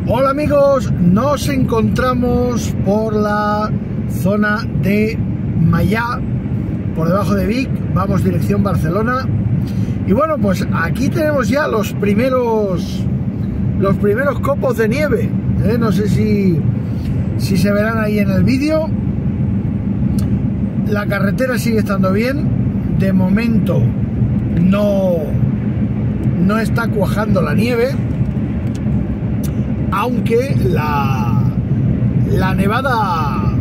Hola amigos, nos encontramos por la zona de Maià, por debajo de Vic, vamos dirección Barcelona. Y bueno, pues aquí tenemos ya los primeros copos de nieve, no sé si se verán ahí en el vídeo. La carretera sigue estando bien, de momento no está cuajando la nieve, aunque la nevada,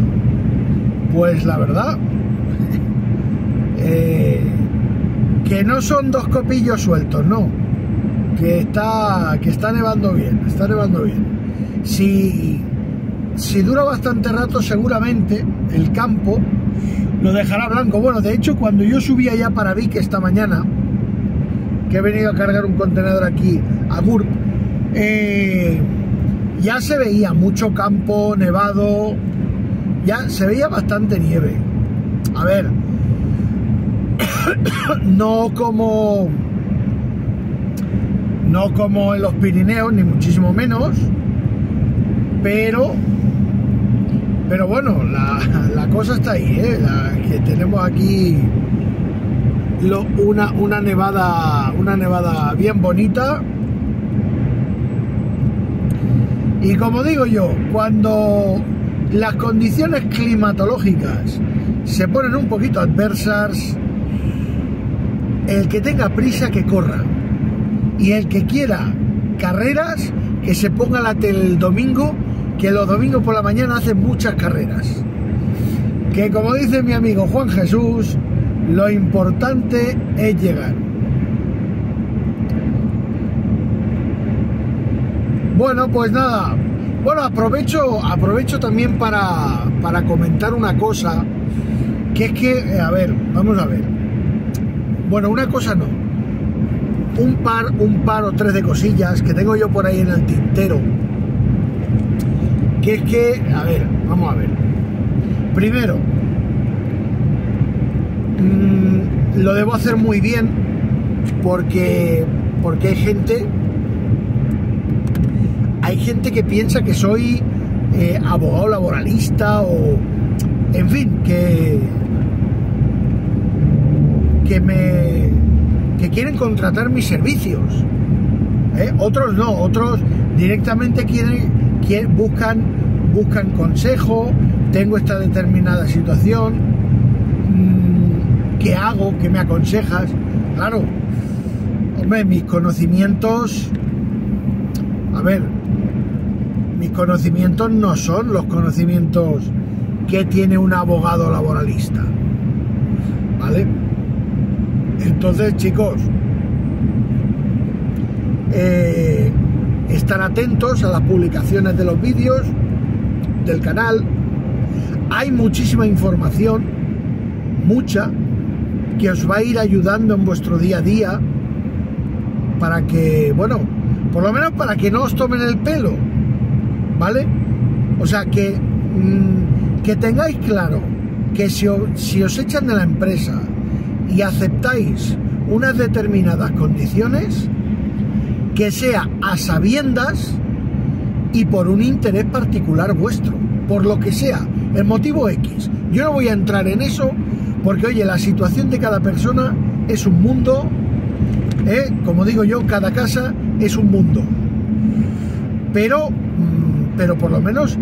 pues la verdad, que no son dos copillos sueltos, no, que está nevando bien, Si dura bastante rato, seguramente el campo lo dejará blanco. Bueno, de hecho, cuando yo subía ya para Vic esta mañana, que he venido a cargar un contenedor aquí a Gurb, ya se veía mucho campo nevado, ya se veía bastante nieve. A ver, no como en los Pirineos, ni muchísimo menos, pero bueno, la cosa está ahí, que tenemos aquí una nevada bien bonita. Y como digo yo, cuando las condiciones climatológicas se ponen un poquito adversas, el que tenga prisa que corra, y el que quiera carreras que se ponga la tele el domingo, que los domingos por la mañana hacen muchas carreras. Que como dice mi amigo Juan Jesús, lo importante es llegar. Bueno, pues nada. Bueno, aprovecho también para comentar una cosa, que es que, a ver, vamos a ver. Bueno, una cosa no. Un par o tres de cosillas que tengo yo por ahí en el tintero. Que es que, a ver, vamos a ver. Primero, lo debo hacer muy bien porque hay gente que piensa que soy abogado laboralista, o en fin, que quieren contratar mis servicios. Otros no, otros directamente buscan consejo. Tengo esta determinada situación, ¿qué hago? ¿Qué me aconsejas? Claro, hombre, mis conocimientos, a ver, mis conocimientos no son los conocimientos que tiene un abogado laboralista, ¿vale? Entonces, chicos, estar atentos a las publicaciones de los vídeos del canal. Hay muchísima información, mucha, que os va a ir ayudando en vuestro día a día, para que, bueno, por lo menos para que no os tomen el pelo, ¿vale? O sea, que tengáis claro que si os echan de la empresa y aceptáis unas determinadas condiciones, que sea a sabiendas y por un interés particular vuestro, por lo que sea, el motivo X. Yo no voy a entrar en eso porque, oye, la situación de cada persona es un mundo, como digo yo, cada casa es un mundo. Pero por lo menos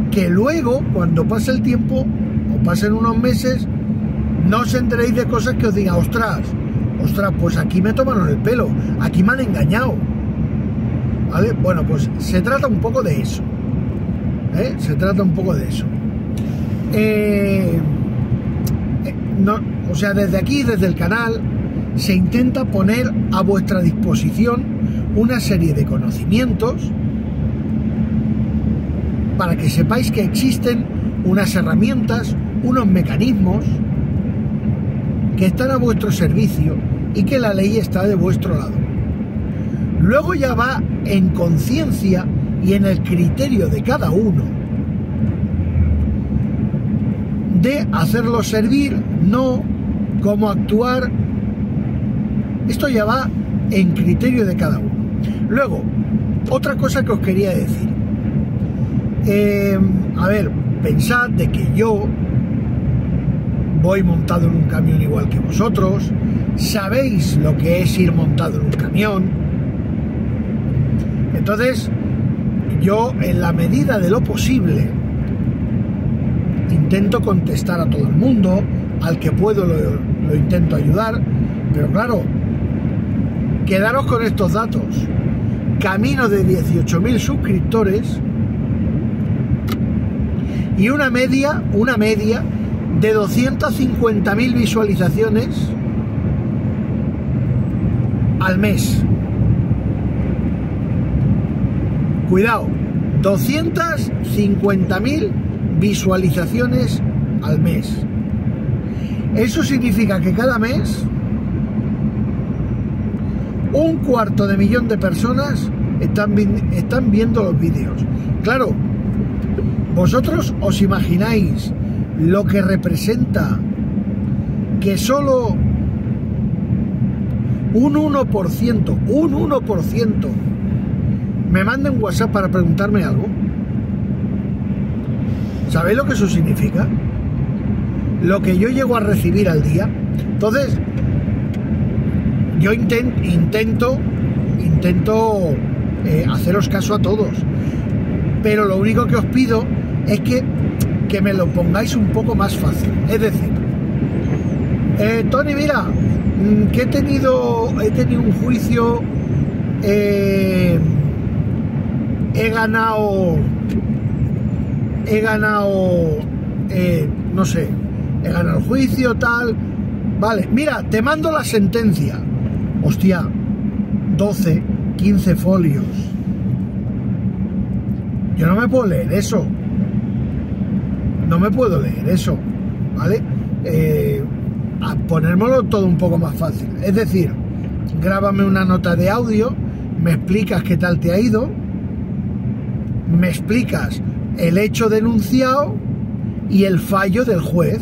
que luego, cuando pase el tiempo o pasen unos meses, no os enteréis de cosas que os diga, ostras, pues aquí me tomaron el pelo, aquí me han engañado, ¿vale? Bueno, pues se trata un poco de eso, se trata un poco de eso. No, o sea, desde aquí, desde el canal, se intenta poner a vuestra disposición una serie de conocimientos para que sepáis que existen unas herramientas, unos mecanismos que están a vuestro servicio y que la ley está de vuestro lado. Luego ya va en conciencia y en el criterio de cada uno de hacerlo servir, no, cómo actuar. Esto ya va en criterio de cada uno. Luego, Otra cosa que os quería decir. A ver, pensad de que yo voy montado en un camión igual que vosotros. Sabéis lo que es ir montado en un camión. Entonces, yo, en la medida de lo posible, intento contestar a todo el mundo. Al que puedo lo intento ayudar. Pero claro, quedaros con estos datos. Camino de 18.000 suscriptores y una media de 250.000 visualizaciones al mes. Cuidado, 250.000 visualizaciones al mes. Eso significa que cada mes 250.000 de personas están viendo los vídeos. Claro, vosotros os imagináis lo que representa que solo un 1% me manden WhatsApp para preguntarme algo. ¿Sabéis lo que eso significa? Lo que yo llego a recibir al día. Entonces, yo intento haceros caso a todos, pero lo único que os pido es que me lo pongáis un poco más fácil. Es decir, Tony, mira, que he tenido un juicio, he ganado, no sé, he ganado el juicio, tal. Vale, mira, te mando la sentencia. Hostia, 12, 15 folios. Yo no me puedo leer eso. No me puedo leer eso, ¿vale? A ponérmelo todo un poco más fácil. Es decir, grábame una nota de audio, me explicas qué tal te ha ido, me explicas el hecho denunciado y el fallo del juez.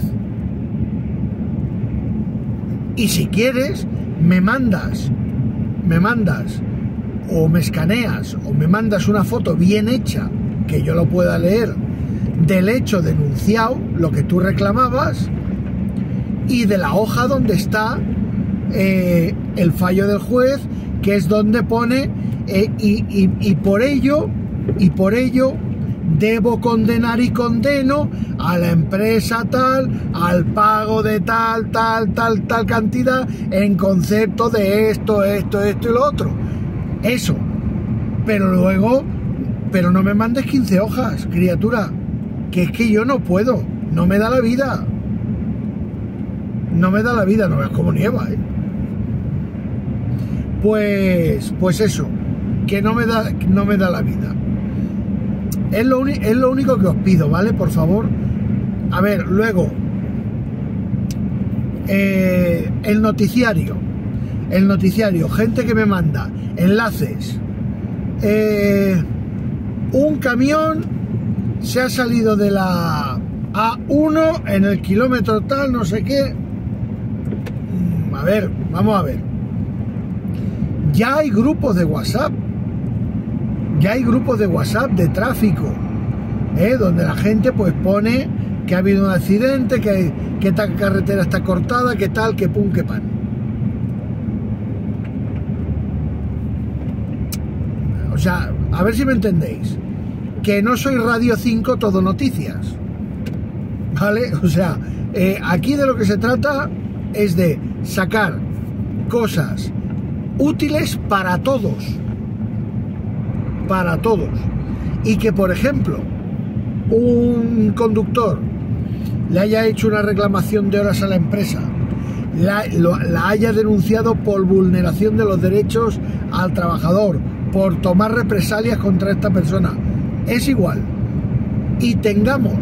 Y si quieres, me mandas o me escaneas o me mandas una foto bien hecha que yo lo pueda leer del hecho denunciado, lo que tú reclamabas, y de la hoja donde está el fallo del juez, que es donde pone y por ello debo condenar y condeno a la empresa tal al pago de tal cantidad en concepto de esto y lo otro. Eso. Pero luego, no me mandes 15 hojas, criatura, que es que yo no puedo, no me da la vida. No me da la vida, no veas cómo nieva, ¿eh? Pues eso, que no me da la vida. Es lo único que os pido, ¿vale? Por favor. A ver, luego, el noticiario, gente que me manda enlaces. Un camión se ha salido de la A1 en el kilómetro tal, no sé qué. A ver, vamos a ver. Ya hay grupos de WhatsApp. De tráfico, donde la gente pues pone que ha habido un accidente, que tal carretera está cortada, que tal, que pum, que pan. O sea, a ver si me entendéis, que no soy Radio 5 Todo Noticias, ¿vale? O sea, aquí de lo que se trata es de sacar cosas útiles para todos, y que, por ejemplo, un conductor le haya hecho una reclamación de horas a la empresa, la haya denunciado por vulneración de los derechos al trabajador, por tomar represalias contra esta persona, es igual, y tengamos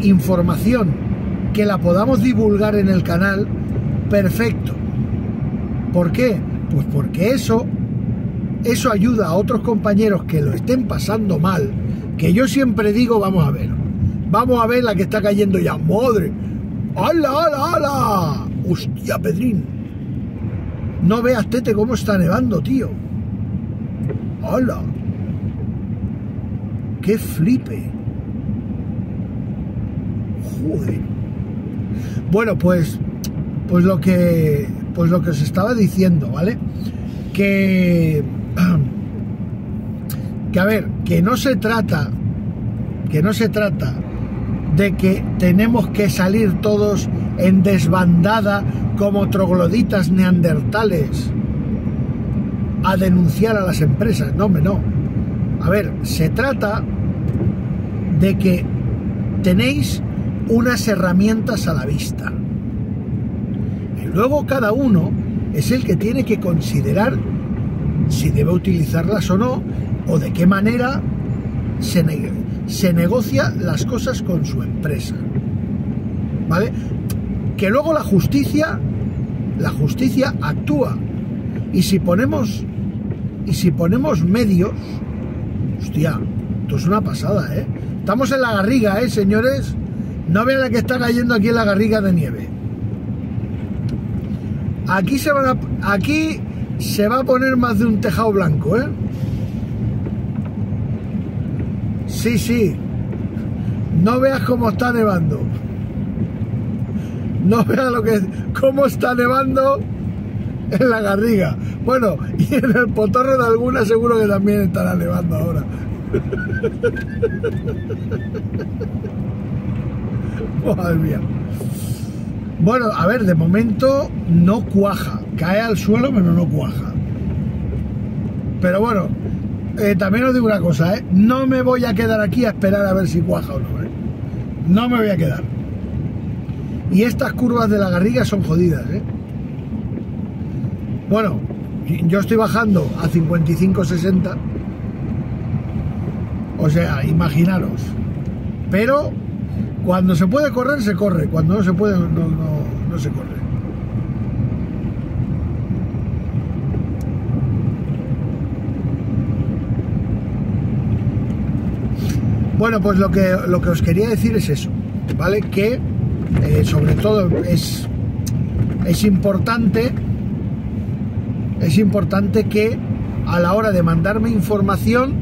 información que la podamos divulgar en el canal, perfecto. ¿Por qué? Pues porque eso ayuda a otros compañeros que lo estén pasando mal, que yo siempre digo, vamos a ver la que está cayendo ya, madre, ¡hala! ¡Hostia, Pedrín! No veas, Tete, cómo está nevando, tío. ¡Hola! ¡Qué flipe! ¡Joder! Bueno, pues lo que os estaba diciendo, ¿vale? Que a ver, que no se trata de que tenemos que salir todos en desbandada como trogloditas neandertales a denunciar a las empresas. No, hombre, no. A ver, se trata de que tenéis unas herramientas a la vista. Y luego cada uno es el que tiene que considerar si debe utilizarlas o no, o de qué manera se negocia las cosas con su empresa. ¿Vale? Que luego la justicia actúa. Y si ponemos medios, hostia, esto es una pasada, ¿eh? Estamos en la Garriga, señores. No vean la que está cayendo aquí en la Garriga de nieve. Aquí se va a poner más de un tejado blanco, ¿eh? Sí, sí. No veas cómo está nevando. No veas cómo está nevando en la Garriga. Bueno, y en el Potorro de Alguna seguro que también estará nevando ahora. Madre mía. Bueno, a ver, de momento no cuaja. Cae al suelo, pero no cuaja. Pero bueno, también os digo una cosa, no me voy a quedar aquí a esperar a ver si cuaja o no, No me voy a quedar. Y estas curvas de la Garriga son jodidas, Bueno, yo estoy bajando a 55-60. O sea, imaginaros. Pero cuando se puede correr, se corre. Cuando no se puede, no se corre. Bueno, pues lo que os quería decir es eso, ¿vale? Que sobre todo es importante que a la hora de mandarme información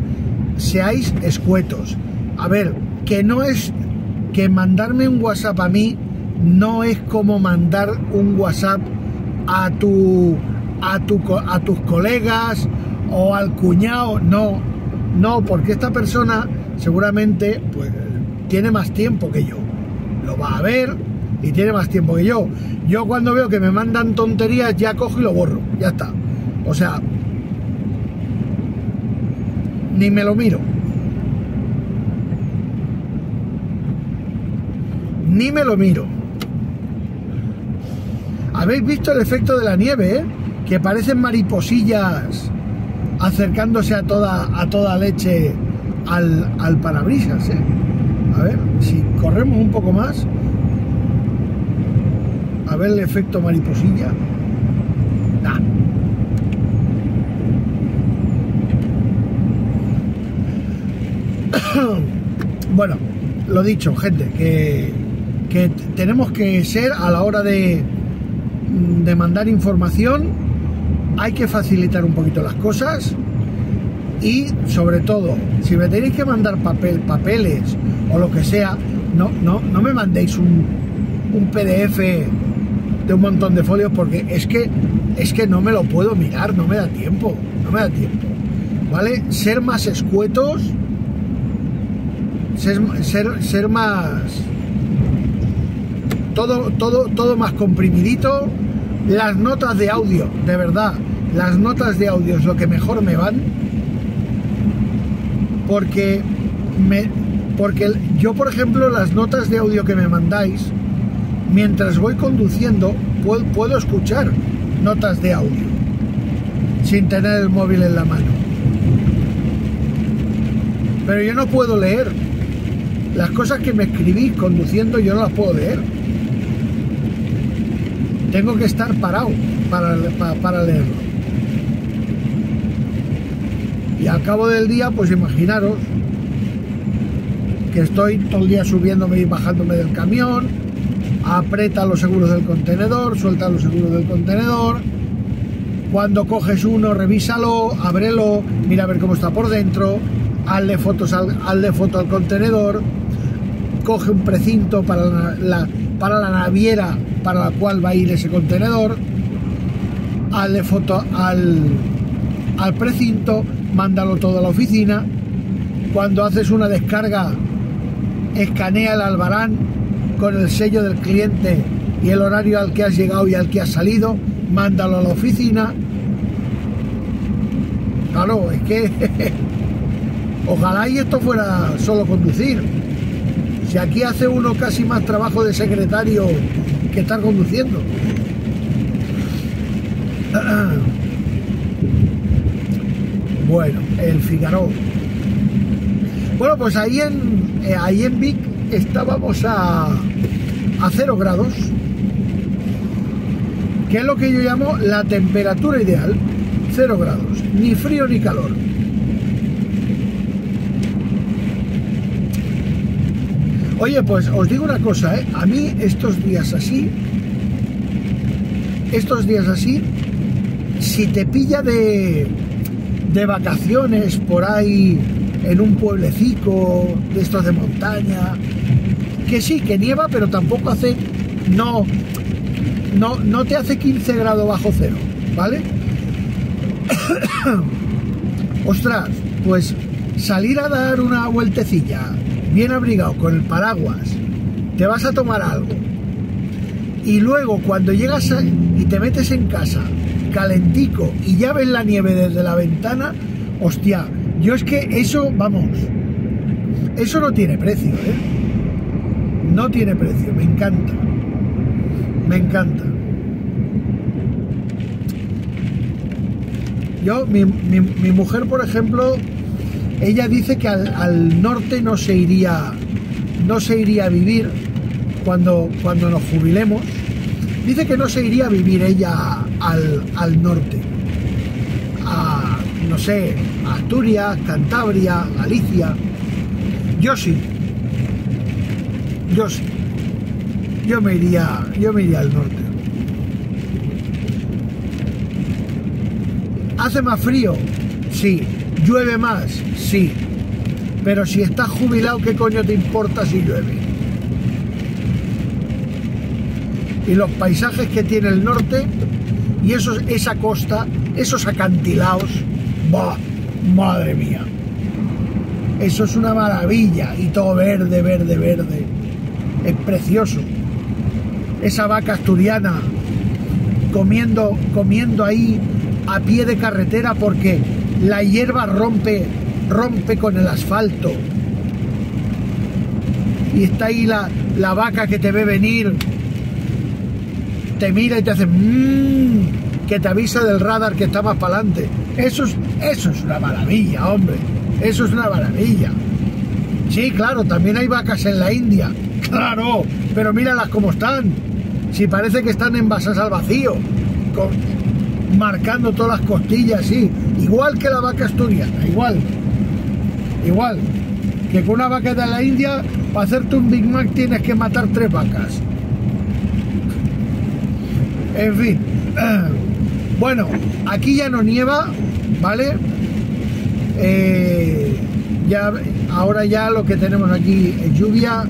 seáis escuetos. A ver, que no es que mandarme un WhatsApp a mí no es como mandar un WhatsApp a tus colegas o al cuñado. No, porque esta persona seguramente pues tiene más tiempo que yo, lo va a ver y tiene más tiempo que yo. Yo cuando veo que me mandan tonterías ya cojo y lo borro, ya está. O sea, ni me lo miro. Ni me lo miro. ¿Habéis visto el efecto de la nieve, que parecen mariposillas acercándose a toda leche al parabrisas, A ver, si corremos un poco más, a ver el efecto mariposilla. Nah. Bueno, lo dicho, gente, que tenemos que ser a la hora de mandar información, hay que facilitar un poquito las cosas. Y sobre todo, si me tenéis que mandar papeles o lo que sea, no me mandéis un PDF de un montón de folios, porque es que no me lo puedo mirar, no me da tiempo, ¿vale? Ser más escuetos, ser más, todo más comprimidito. Las notas de audio, de verdad, las notas de audio es lo que mejor me van. Porque yo, por ejemplo, las notas de audio que me mandáis, mientras voy conduciendo, puedo escuchar notas de audio sin tener el móvil en la mano. Pero yo no puedo leer. Las cosas que me escribís conduciendo yo no las puedo leer. Tengo que estar parado para leerlo. Y al cabo del día, pues imaginaros que estoy todo el día subiéndome y bajándome del camión, aprieta los seguros del contenedor, suelta los seguros del contenedor, Cuando coges uno, revísalo, ábrelo, mira a ver cómo está por dentro, hazle foto al contenedor, coge un precinto para la naviera para la cual va a ir ese contenedor, hazle foto al precinto, mándalo todo a la oficina. Cuando haces una descarga, escanea el albarán con el sello del cliente y el horario al que has llegado y al que has salido, mándalo a la oficina. Claro, es que ojalá y esto fuera solo conducir. Si aquí hace uno casi más trabajo de secretario que estar conduciendo. Bueno, el Figaro. Bueno, pues ahí en Vic estábamos a 0 grados, que es lo que yo llamo la temperatura ideal. 0 grados, ni frío ni calor. Oye, pues os digo una cosa, a mí estos días así, si te pilla de vacaciones por ahí en un pueblecito de estos de montaña, que sí, que nieva, pero tampoco hace, no te hace 15 grados bajo cero, ¿vale? Ostras, pues salir a dar una vueltecilla bien abrigado con el paraguas, te vas a tomar algo y luego cuando llegas y te metes en casa calentico y ya ves la nieve desde la ventana, hostia, yo es que eso, vamos, eso no tiene precio, no tiene precio, me encanta, me encanta. Yo, mi mujer, por ejemplo, ella dice que al norte no se iría a vivir cuando nos jubilemos. Dice que no se iría a vivir ella al norte, no sé, a Asturias, Cantabria, Galicia. Yo sí, yo me iría al norte. ¿Hace más frío? Sí. ¿Llueve más? Sí. Pero si estás jubilado, ¿qué coño te importa si llueve? Y los paisajes que tiene el norte y esa costa, esos acantilados, ¡bah! Madre mía. Eso es una maravilla. Y todo verde, verde, verde. Es precioso. Esa vaca asturiana comiendo ahí a pie de carretera porque la hierba rompe con el asfalto. Y está ahí la vaca que te ve venir, te mira y te hace que te avisa del radar que está más para adelante. Eso es una maravilla, hombre. Eso es una maravilla. Sí, claro, también hay vacas en la India. Claro, pero míralas cómo están. Si parece que están envasadas al vacío, marcando todas las costillas, sí. Igual que la vaca asturiana, igual. Que con una vaca de la India, para hacerte un Big Mac tienes que matar 3 vacas. En fin. Bueno, aquí ya no nieva, ¿vale? Ahora ya lo que tenemos aquí es lluvia.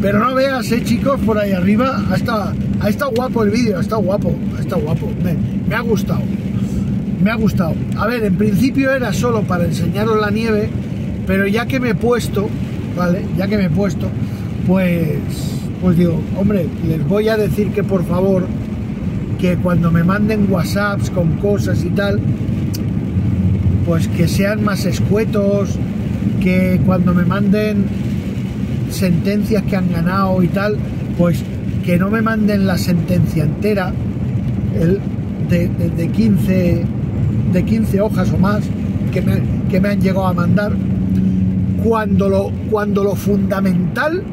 Pero no veas, chicos, por ahí arriba ha estado guapo el vídeo, ha estado guapo. Me ha gustado. A ver, en principio era solo para enseñaros la nieve, pero ya que me he puesto, ¿vale? Pues digo, hombre, les voy a decir que por favor, que cuando me manden WhatsApps con cosas y tal, pues que sean más escuetos, que cuando me manden sentencias que han ganado y tal, pues que no me manden la sentencia entera, de 15 hojas o más que me han llegado a mandar, cuando lo fundamental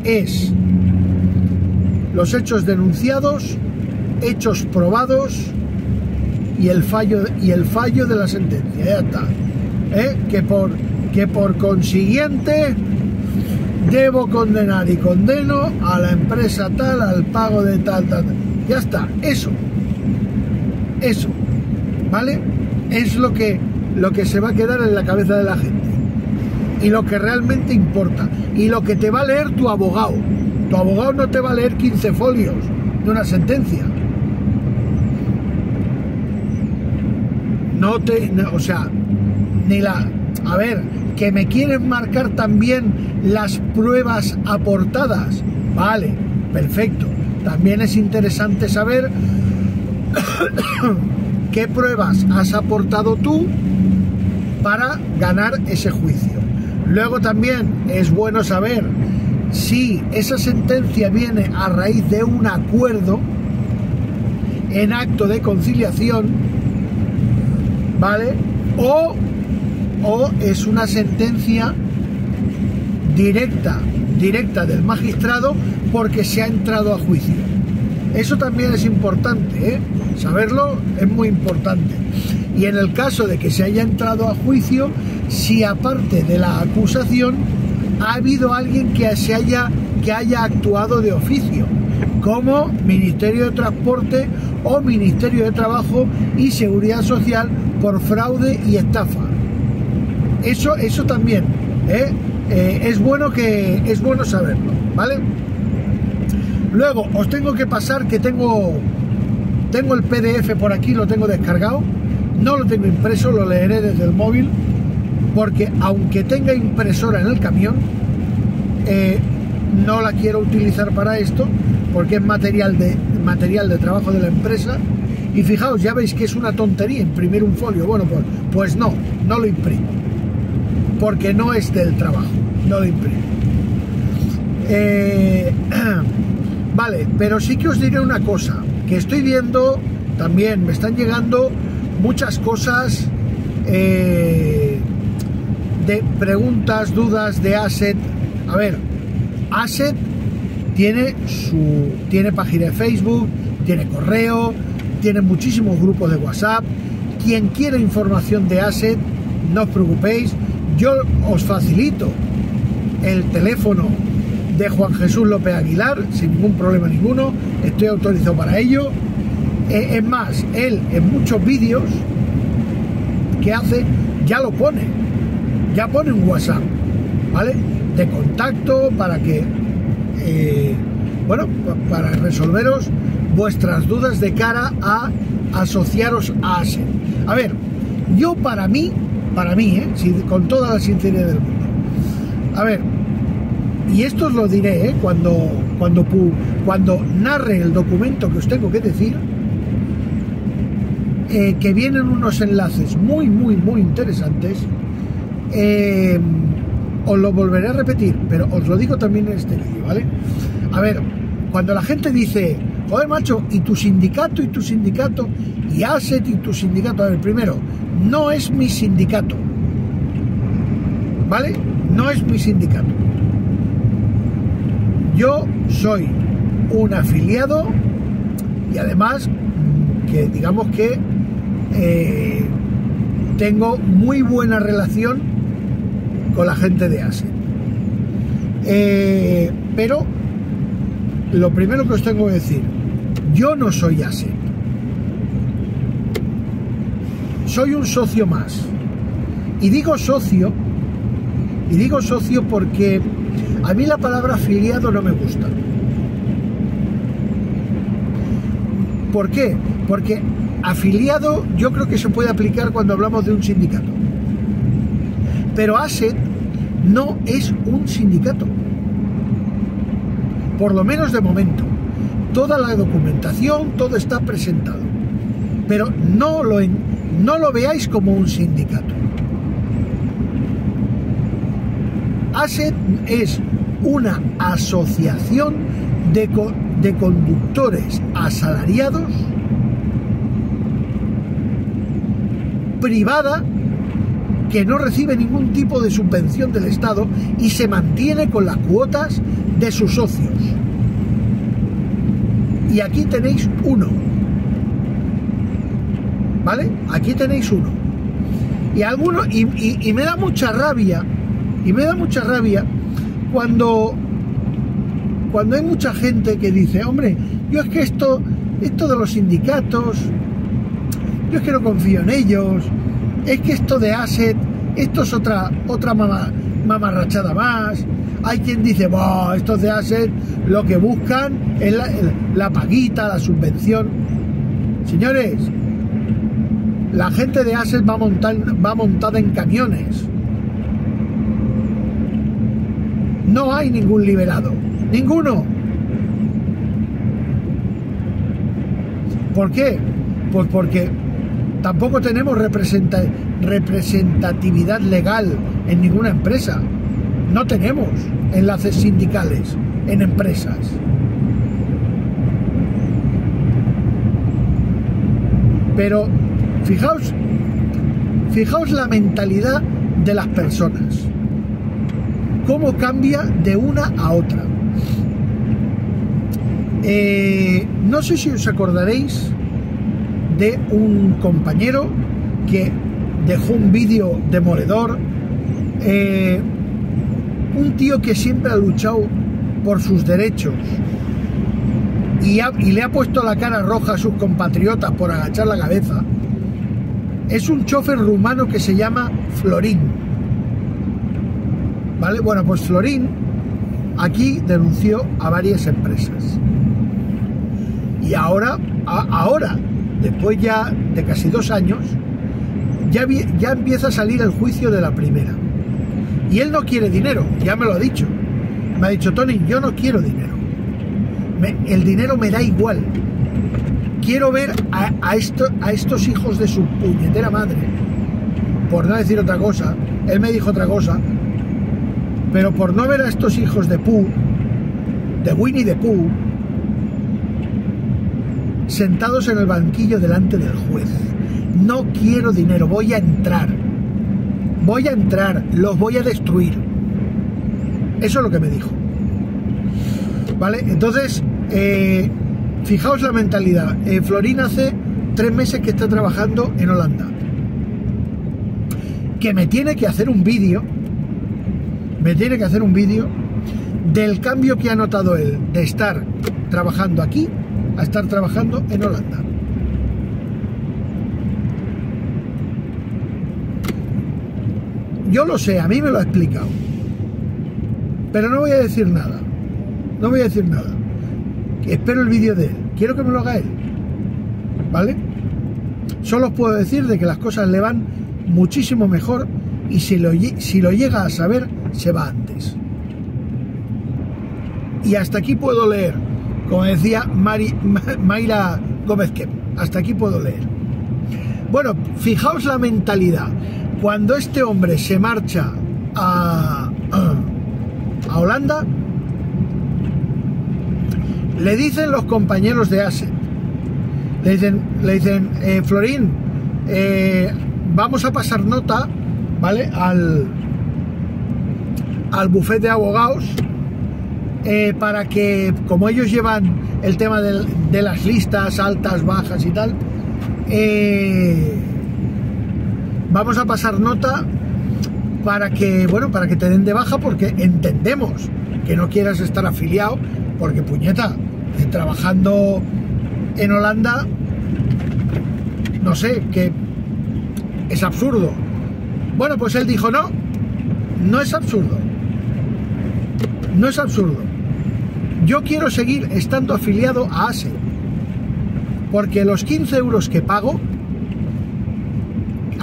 es los hechos denunciados, hechos probados y el fallo de la sentencia. Ya está. Que por consiguiente debo condenar y condeno a la empresa tal al pago de tal. Ya está, eso, ¿vale? Es lo que se va a quedar en la cabeza de la gente. Y lo que realmente importa. Y lo que te va a leer tu abogado. Tu abogado no te va a leer 15 folios de una sentencia. O sea, ni la... A ver, que me quieren marcar también las pruebas aportadas. Vale, perfecto. También es interesante saber qué pruebas has aportado tú para ganar ese juicio. Luego también es bueno saber si esa sentencia viene a raíz de un acuerdo en acto de conciliación, ¿vale? O es una sentencia directa del magistrado porque se ha entrado a juicio. Eso también es importante, ¿eh? Saberlo es muy importante. Y en el caso de que se haya entrado a juicio, si aparte de la acusación ha habido alguien que haya actuado de oficio, como Ministerio de Transporte o Ministerio de Trabajo y Seguridad Social por fraude y estafa. Eso también, es bueno saberlo, ¿vale? Luego os tengo que pasar que tengo el PDF por aquí, lo tengo descargado, no lo tengo impreso, lo leeré desde el móvil, porque aunque tenga impresora en el camión, no la quiero utilizar para esto, porque es material de trabajo de la empresa. Y fijaos, ya veis que es una tontería imprimir un folio. Bueno, pues no lo imprimo, porque no es del trabajo, no lo imprimo. Vale, pero sí que os diré una cosa, que estoy viendo también, me están llegando muchas cosas de preguntas, dudas de Asset. A ver, Asset tiene página de Facebook, tiene correo, tiene muchísimos grupos de WhatsApp. Quien quiera información de Asset, no os preocupéis, yo os facilito el teléfono de Juan Jesús López Aguilar sin ningún problema ninguno, estoy autorizado para ello. Es más, él en muchos vídeos que hace ya pone un WhatsApp, ¿vale? De contacto para que para resolveros vuestras dudas de cara a asociaros a Asset. A ver, yo para mí, con toda la sinceridad del mundo, a ver, y esto os lo diré cuando narre el documento que os tengo que decir, que vienen unos enlaces muy interesantes. Os lo volveré a repetir, pero os lo digo también en este vídeo, ¿vale? A ver, cuando la gente dice, joder, macho, y tu sindicato, y Asset y tu sindicato. A ver, primero, no es mi sindicato, ¿vale? No es mi sindicato. Yo soy un afiliado y además que digamos que tengo muy buena relación con la gente de Asset. Pero lo primero que os tengo que decir, yo no soy Asset, soy un socio más. Y digo socio porque a mí la palabra afiliado no me gusta. ¿Por qué? Porque afiliado yo creo que se puede aplicar cuando hablamos de un sindicato. Pero Asset no es un sindicato. Por lo menos de momento. Toda la documentación, todo está presentado. Pero no lo veáis como un sindicato. Asset es una asociación de conductores asalariados privada que no recibe ningún tipo de subvención del Estado y se mantiene con las cuotas de sus socios. Y aquí tenéis uno, ¿vale? Aquí tenéis uno. Y me da mucha rabia, cuando hay mucha gente que dice, hombre, yo es que esto esto de los sindicatos, yo es que no confío en ellos, es que esto de Asset, esto es otra mamarrachada más. Hay quien dice, bah, estos de Asset lo que buscan es la paguita, la subvención. Señores, la gente de Asset va montada en camiones. No hay ningún liberado, ninguno. ¿Por qué? Pues porque tampoco tenemos representatividad legal en ninguna empresa. No tenemos enlaces sindicales en empresas. Pero fijaos la mentalidad de las personas. Cómo cambia de una a otra. No sé si os acordaréis de un compañero que dejó un vídeo demoledor, un tío que siempre ha luchado por sus derechos y le ha puesto la cara roja a sus compatriotas por agachar la cabeza. Es un chofer rumano que se llama Florín, ¿vale? Bueno, pues Florín aquí denunció a varias empresas y ahora después ya de casi 2 años, ya empieza a salir el juicio de la primera. Y él no quiere dinero, ya me lo ha dicho. Me ha dicho, Tony, yo no quiero dinero. El dinero me da igual. Quiero ver a estos hijos de su puñetera madre. Por no decir otra cosa, él me dijo otra cosa, pero por no ver a estos hijos de Pooh, de Winnie the Pooh, sentados en el banquillo delante del juez. No quiero dinero, voy a entrar, los voy a destruir. Eso es lo que me dijo. ¿Vale? Entonces, fijaos la mentalidad. Florín hace 3 meses que está trabajando en Holanda. Que me tiene que hacer un vídeo, del cambio que ha notado él de estar trabajando aquí a estar trabajando en Holanda. Yo lo sé, a mí me lo ha explicado, pero no voy a decir nada. Espero el vídeo de él, quiero que me lo haga él, ¿vale? Solo os puedo decir de que las cosas le van muchísimo mejor y si lo llega a saber, se va antes. Y hasta aquí puedo leer, como decía Mayra Gómez Kem, hasta aquí puedo leer. Bueno, fijaos la mentalidad. Cuando este hombre se marcha a Holanda, le dicen los compañeros de Asset, le dicen Florín, vamos a pasar nota, ¿vale? Al bufete de abogados, para que, como ellos llevan el tema de las listas altas, bajas y tal, vamos a pasar nota para que, bueno, para que te den de baja, porque entendemos que no quieras estar afiliado, porque puñeta, trabajando en Holanda, no sé, que es absurdo. Bueno, pues él dijo, no es absurdo, no es absurdo. Yo quiero seguir estando afiliado a Asset, porque los 15 euros que pago,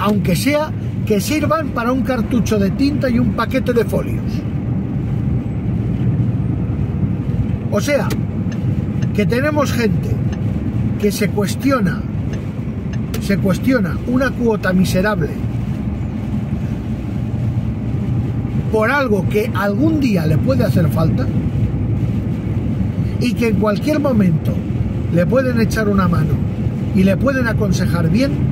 aunque sea que sirvan para un cartucho de tinta y un paquete de folios. O sea, que tenemos gente que se cuestiona una cuota miserable por algo que algún día le puede hacer falta y que en cualquier momento le pueden echar una mano y le pueden aconsejar bien.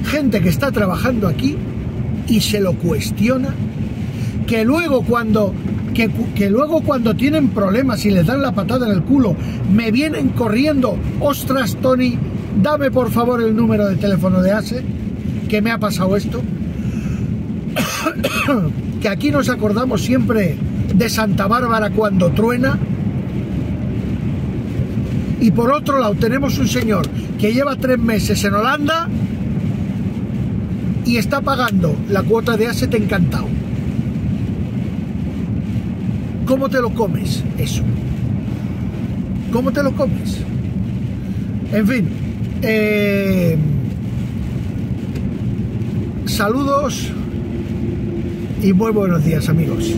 Gente que está trabajando aquí y se lo cuestiona, que luego cuando tienen problemas y les dan la patada en el culo, me vienen corriendo, ostras, Tony, dame por favor el número de teléfono de Asset, que me ha pasado esto. Que aquí nos acordamos siempre de Santa Bárbara cuando truena, Y por otro lado tenemos un señor que lleva 3 meses en Holanda y está pagando la cuota de Asset Encantado. ¿Cómo te lo comes eso? ¿Cómo te lo comes? En fin, saludos y muy buenos días, amigos.